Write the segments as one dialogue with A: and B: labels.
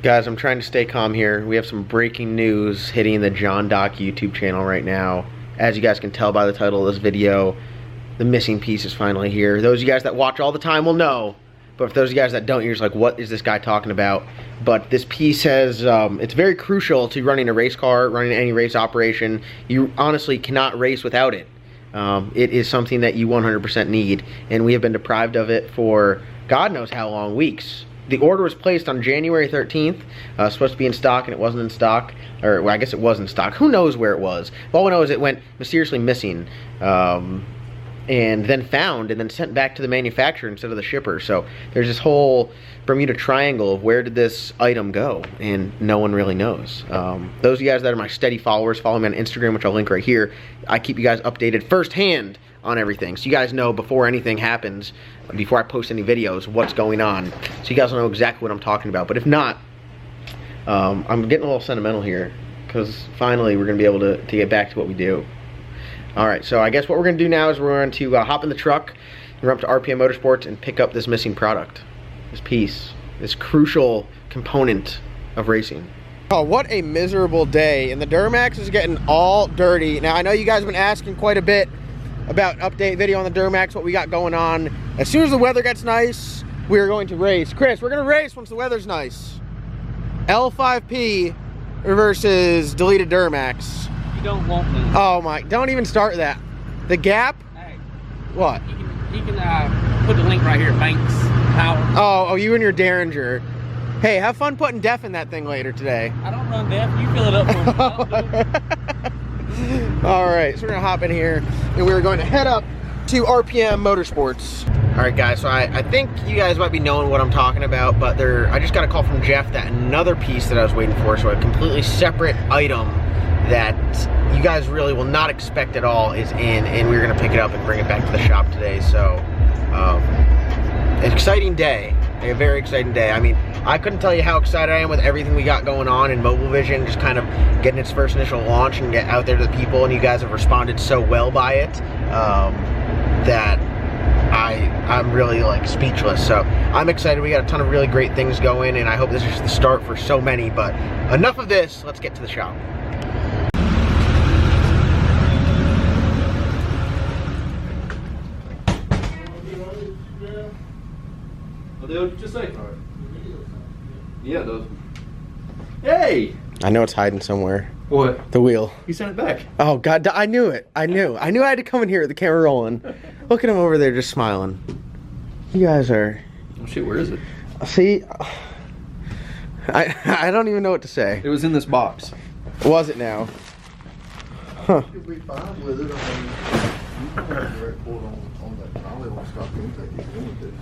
A: Guys, I'm trying to stay calm here. We have some breaking news hitting the John Doc YouTube channel right now. As you guys can tell by the title of this video, the missing piece is finally here. Those of you guys that watch all the time will know, but for those of you guys that don't, you're just like, what is this guy talking about? But this piece has, it's very crucial to running a race car, running any race operation. You honestly cannot race without it. It is something that you 100% need, and we have been deprived of it for God knows how long, weeks. The order was placed on January 13th. Supposed to be in stock, and it wasn't in stock. Or, well, I guess it was in stock. Who knows where it was? All we know is it went mysteriously missing. And then found, and then sent back to the manufacturer instead of the shipper. So there's this whole Bermuda Triangle of where did this item go? And no one really knows. Those of you guys that are my steady followers, follow me on Instagram, which I'll link right here. I keep you guys updated firsthand on everything, so you guys know before anything happens, before I post any videos, what's going on, so you guys will know exactly what I'm talking about. But if not, I'm getting a little sentimental here, because finally we're going to be able to get back to what we do. Alright, so I guess what we're going to do now is we're going to hop in the truck and run up to RPM Motorsports and pick up this missing product, this piece, this crucial component of racing. Oh, what a miserable day, and the Duramax is getting all dirty. Now, I know you guys have been asking quite a bit about update video on the Duramax, what we got going on. As soon as the weather gets nice, we're going to race. Chris, we're going to race once the weather's nice. L5P versus deleted Duramax.
B: You don't want me.
A: Oh my, don't even start that. The Gap?
B: Hey.
A: What?
B: He can put the link right here, Banks Power.
A: Oh, you and your Derringer. Hey, have fun putting DEF in that thing later today.
B: I don't run DEF, you fill it up for me.
A: Alright, so we're gonna hop in here and we're going to head up to RPM Motorsports. Alright guys, so I think you guys might be knowing what I'm talking about, but I just got a call from Jeff that another piece that I was waiting for, so a completely separate item that you guys really will not expect at all is in, and we're gonna pick it up and bring it back to the shop today. So an exciting day, a very exciting day. I mean, I couldn't tell you how excited I am with everything we got going on in Mobile Vision, just kind of getting its first initial launch and get out there to the people, and you guys have responded so well by it that I'm really like speechless. So I'm excited. We got a ton of really great things going, and I hope this is just the start for so many. But enough of this, let's get to the shop.
C: Just say. Yeah, it does. Hey!
A: I know it's hiding somewhere.
C: What?
A: The wheel.
C: He sent it back.
A: Oh God, I knew it. I knew I had to come in here with the camera rolling. Look at him over there just smiling. You guys are...
C: Oh shit, where is it?
A: See, I don't even know what to say.
C: It was in this box.
A: Was it now? Huh.
D: You'll be fine with it. I mean, you can have the report on that trolley on stock intake if you want to.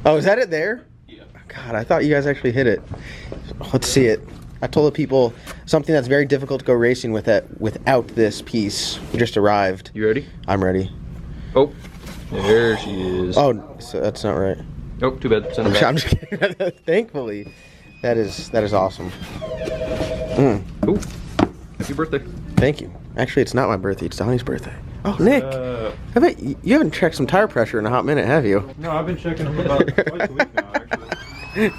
A: Oh, is that it there?
C: Yeah.
A: God, I thought you guys actually hit it. Let's see it. I told the people something that's very difficult to go racing with without this piece. We just arrived.
C: You ready?
A: I'm ready.
C: Oh, there she is.
A: Oh, so that's not right.
C: Oh, too bad. Send it back.
A: I'm just kidding. Thankfully, that is awesome.
C: Ooh, happy birthday.
A: Thank you. Actually, it's not my birthday. It's Donnie's birthday. Oh, Nick. I bet you haven't checked some tire pressure in a hot minute, have you?
E: No, I've been checking them about twice a week now, actually.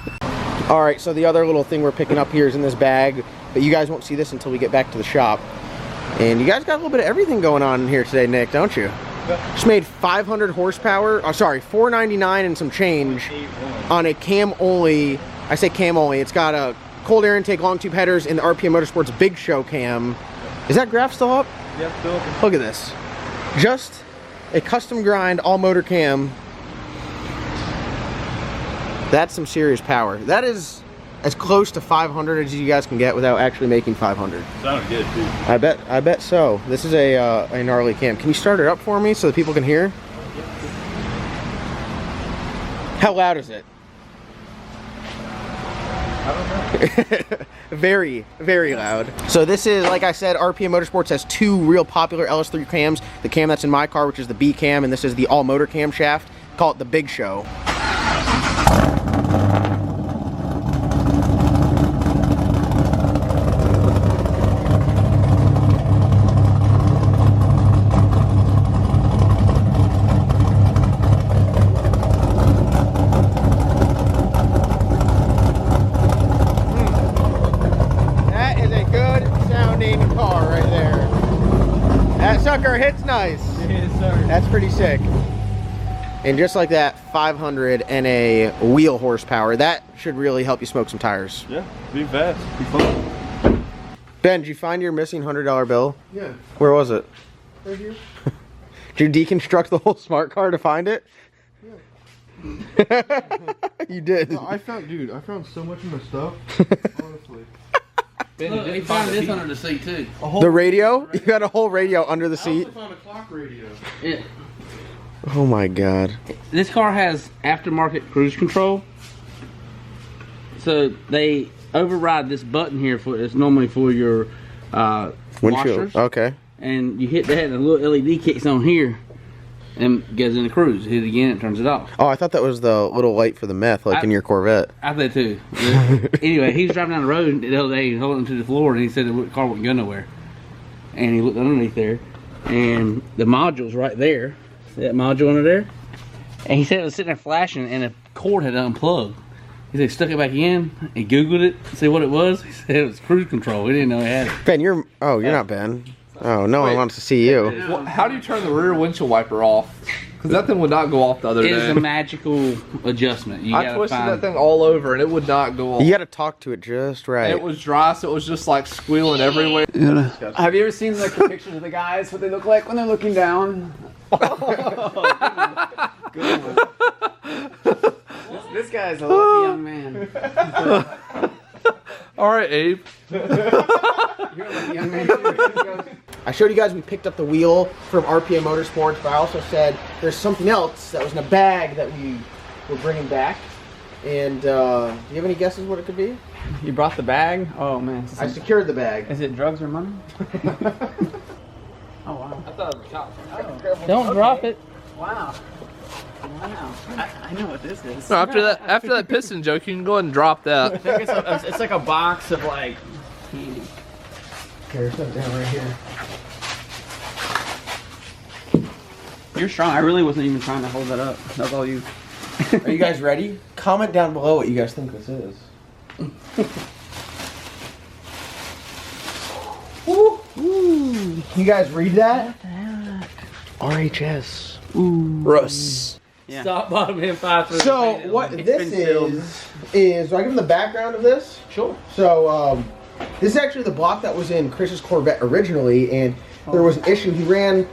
A: All right, so the other little thing we're picking up here is in this bag, but you guys won't see this until we get back to the shop. And you guys got a little bit of everything going on in here today, Nick, don't you? Just made 500 horsepower, oh sorry, 499 and some change on a cam only, I say cam only, it's got a cold air intake, long tube headers, and the RPM Motorsports Big Show cam. Is that graph still up?
E: Yeah, still open.
A: Look at this. Just a custom grind all motor cam. That's some serious power. That is as close to 500 as you guys can get without actually making 500.
E: Sounded good too.
A: I bet so. This is a gnarly cam. Can you start it up for me so that people can hear? How loud is it?
E: I don't know.
A: Very, very loud. So this is, like I said, RPM Motorsports has two real popular LS3 cams. The cam that's in my car, which is the B cam, and this is the all motor camshaft. Call it the Big Show. sucker hits nice.
E: Yes, sir.
A: That's pretty sick. And just like that, 500 NA wheel horsepower. That should really help you smoke some tires.
E: Yeah, be fast, be fun.
A: Ben, did you find your missing $100 bill?
D: Yeah.
A: Where was it?
D: Right here.
A: Did you deconstruct the whole smart car to find it? Yeah. You did.
D: No, I found so much of my stuff. Honestly.
B: Look, he found this under the seat too.
A: The radio? You got a whole radio under the seat?
D: I also found a clock radio.
B: Yeah.
A: Oh my god.
B: This car has aftermarket cruise control. So they override this button here for it's normally for your
A: Windshield.
B: washers.
A: Okay.
B: And you hit that and a little LED kicks on here and goes into cruise. Hit it again, it turns it off.
A: Oh, I thought that was the little light for the meth, like in your Corvette.
B: I thought too. Anyway, he was driving down the road the other day, holding to the floor, and he said the car wouldn't go nowhere. And he looked underneath there, and the module's right there. See that module under there? And he said it was sitting there flashing, and the cord had unplugged. He said, stuck it back in, he Googled it, see what it was. He said it was cruise control. He didn't know he had it.
A: Ben, you're not Ben. Oh, no one wants to see you.
C: Well, how do you turn the rear windshield wiper off? Because that thing would not go off the other
B: It is
C: day.
B: a magical adjustment. You
C: I
B: gotta
C: twisted
B: find
C: that thing all over and it would not go off.
A: You got to talk to it just right.
C: And it was dry, so it was just like squealing everywhere.
F: Have you ever seen like the pictures of the guys, what they look like when they're looking down? Good one. This guy's a lucky young man.
C: All right, Abe.
F: You're a lucky young man too.
A: I showed you guys we picked up the wheel from RPA Motorsports, but I also said there's something else that was in a bag that we were bringing back. And do you have any guesses what it could be?
F: You brought the bag? Oh man.
A: I secured the bag.
F: Is it drugs or money? Oh wow.
B: I thought it was cops.
F: Oh.
B: Don't drop it.
F: Wow. Wow. I know what this is.
C: No, after that piston joke, you can go ahead and drop that.
F: I think it's like a box of like candy.
A: There's something down right here.
F: You're strong. I really wasn't even trying to hold that up. That was all you.
A: Are you guys ready? Comment down below what you guys think this is. Ooh. You guys read that? RHS.
C: Russ.
F: Yeah.
B: Stop bottom end 5 through.
A: So what this is, do I give them the background of this?
B: Sure.
A: So this is actually the block that was in Chris's Corvette originally, and there was an issue. He runs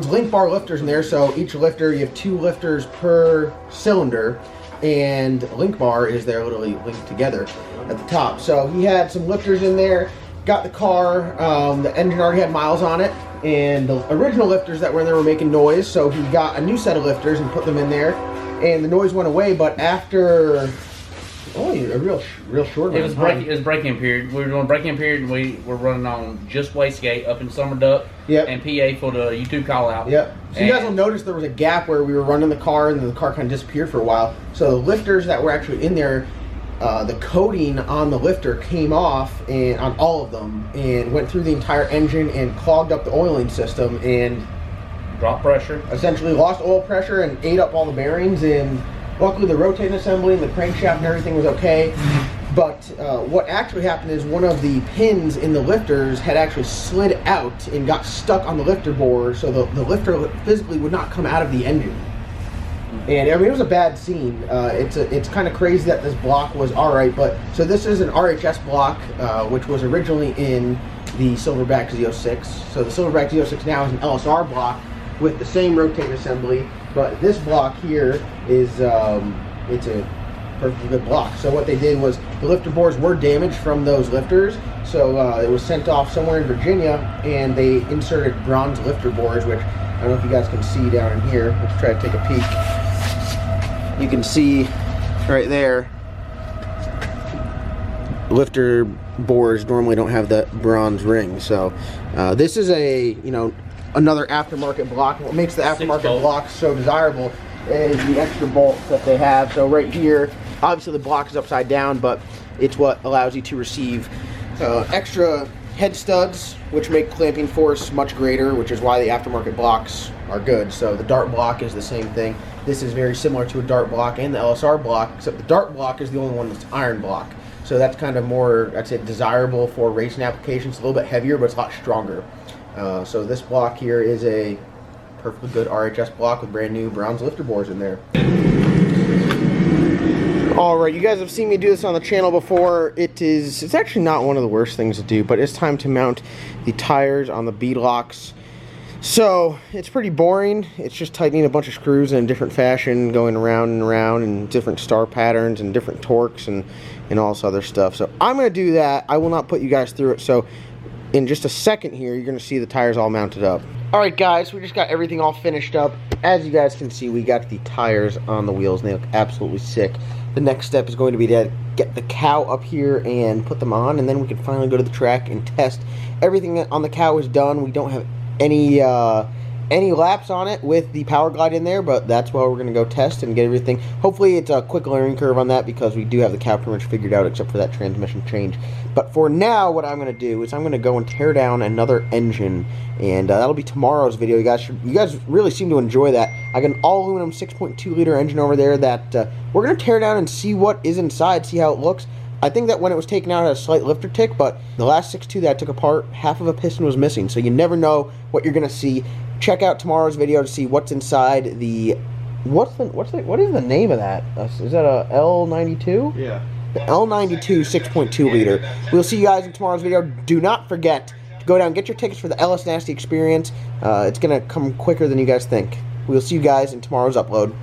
A: link bar lifters in there, so each lifter, you have 2 lifters per cylinder, and link bar is there literally linked together at the top. So he had some lifters in there, got the car, the engine already had miles on it, and the original lifters that were in there were making noise, so he got a new set of lifters and put them in there, and the noise went away. But after only a real short
B: It was break-in period. We were doing break-in period, and we were running on just wastegate up in Summer Duck and PA for the YouTube call out.
A: Yep. So you guys will notice there was a gap where we were running the car, and then the car kind of disappeared for a while. So the lifters that were actually in there, the coating on the lifter came off and on all of them, and went through the entire engine and clogged up the oiling system, and
B: Drop pressure.
A: essentially lost oil pressure and ate up all the bearings. And luckily the rotating assembly and the crankshaft and everything was okay. But what actually happened is one of the pins in the lifters had actually slid out and got stuck on the lifter bore, so the lifter physically would not come out of the engine. And I mean, it was a bad scene. It's kind of crazy that this block was all right, but so this is an RHS block, which was originally in the Silverback Z06. So the Silverback Z06 now is an LSR block with the same rotating assembly, but this block here is it's a perfectly good block. So what they did was the lifter bores were damaged from those lifters, so it was sent off somewhere in Virginia, and they inserted bronze lifter bores, which I don't know if you guys can see down in here. Let's try to take a peek. You can see right there, lifter bores normally don't have that bronze ring. So this is another aftermarket block. What makes the aftermarket block so desirable is the extra bolts that they have. So right here, obviously the block is upside down, but it's what allows you to receive extra head studs, which make clamping force much greater, which is why the aftermarket blocks are good. So the Dart block is the same thing. This is very similar to a Dart block and the LSR block, except the Dart block is the only one that's iron block. So that's kind of more, I'd say, desirable for racing applications. It's a little bit heavier, but it's a lot stronger. So this block here is a perfectly good RHS block with brand new bronze lifter bores in there. Alright, you guys have seen me do this on the channel before. It's actually not one of the worst things to do, but it's time to mount the tires on the beadlocks. So, it's pretty boring. It's just tightening a bunch of screws in a different fashion, going around and around, and different star patterns and different torques and all this other stuff. So, I'm going to do that. I will not put you guys through it. So, in just a second here, you're going to see the tires all mounted up. Alright guys, we just got everything all finished up. As you guys can see, we got the tires on the wheels, and they look absolutely sick. The next step is going to be to get the cow up here and put them on, and then we can finally go to the track and test. Everything on the cow is done. We don't have any laps on it with the power glide in there, but that's why we're going to go test and get everything. Hopefully it's a quick learning curve on that, because we do have the cow pretty much figured out except for that transmission change. But for now, what I'm going to do is I'm going to go and tear down another engine, and that'll be tomorrow's video. You guys really seem to enjoy that. I got an all aluminum 6.2 liter engine over there that we're going to tear down and see what is inside, see how it looks. I think that when it was taken out, it had a slight lifter tick, but the last 6.2 that I took apart, half of a piston was missing, so you never know what you're going to see. Check out tomorrow's video to see what's inside the... What is the name of that? Is that a L92?
E: Yeah.
A: The L92 6.2 liter. We'll see you guys in tomorrow's video. Do not forget to go down and get your tickets for the LS Nasty experience. It's going to come quicker than you guys think. We'll see you guys in tomorrow's upload.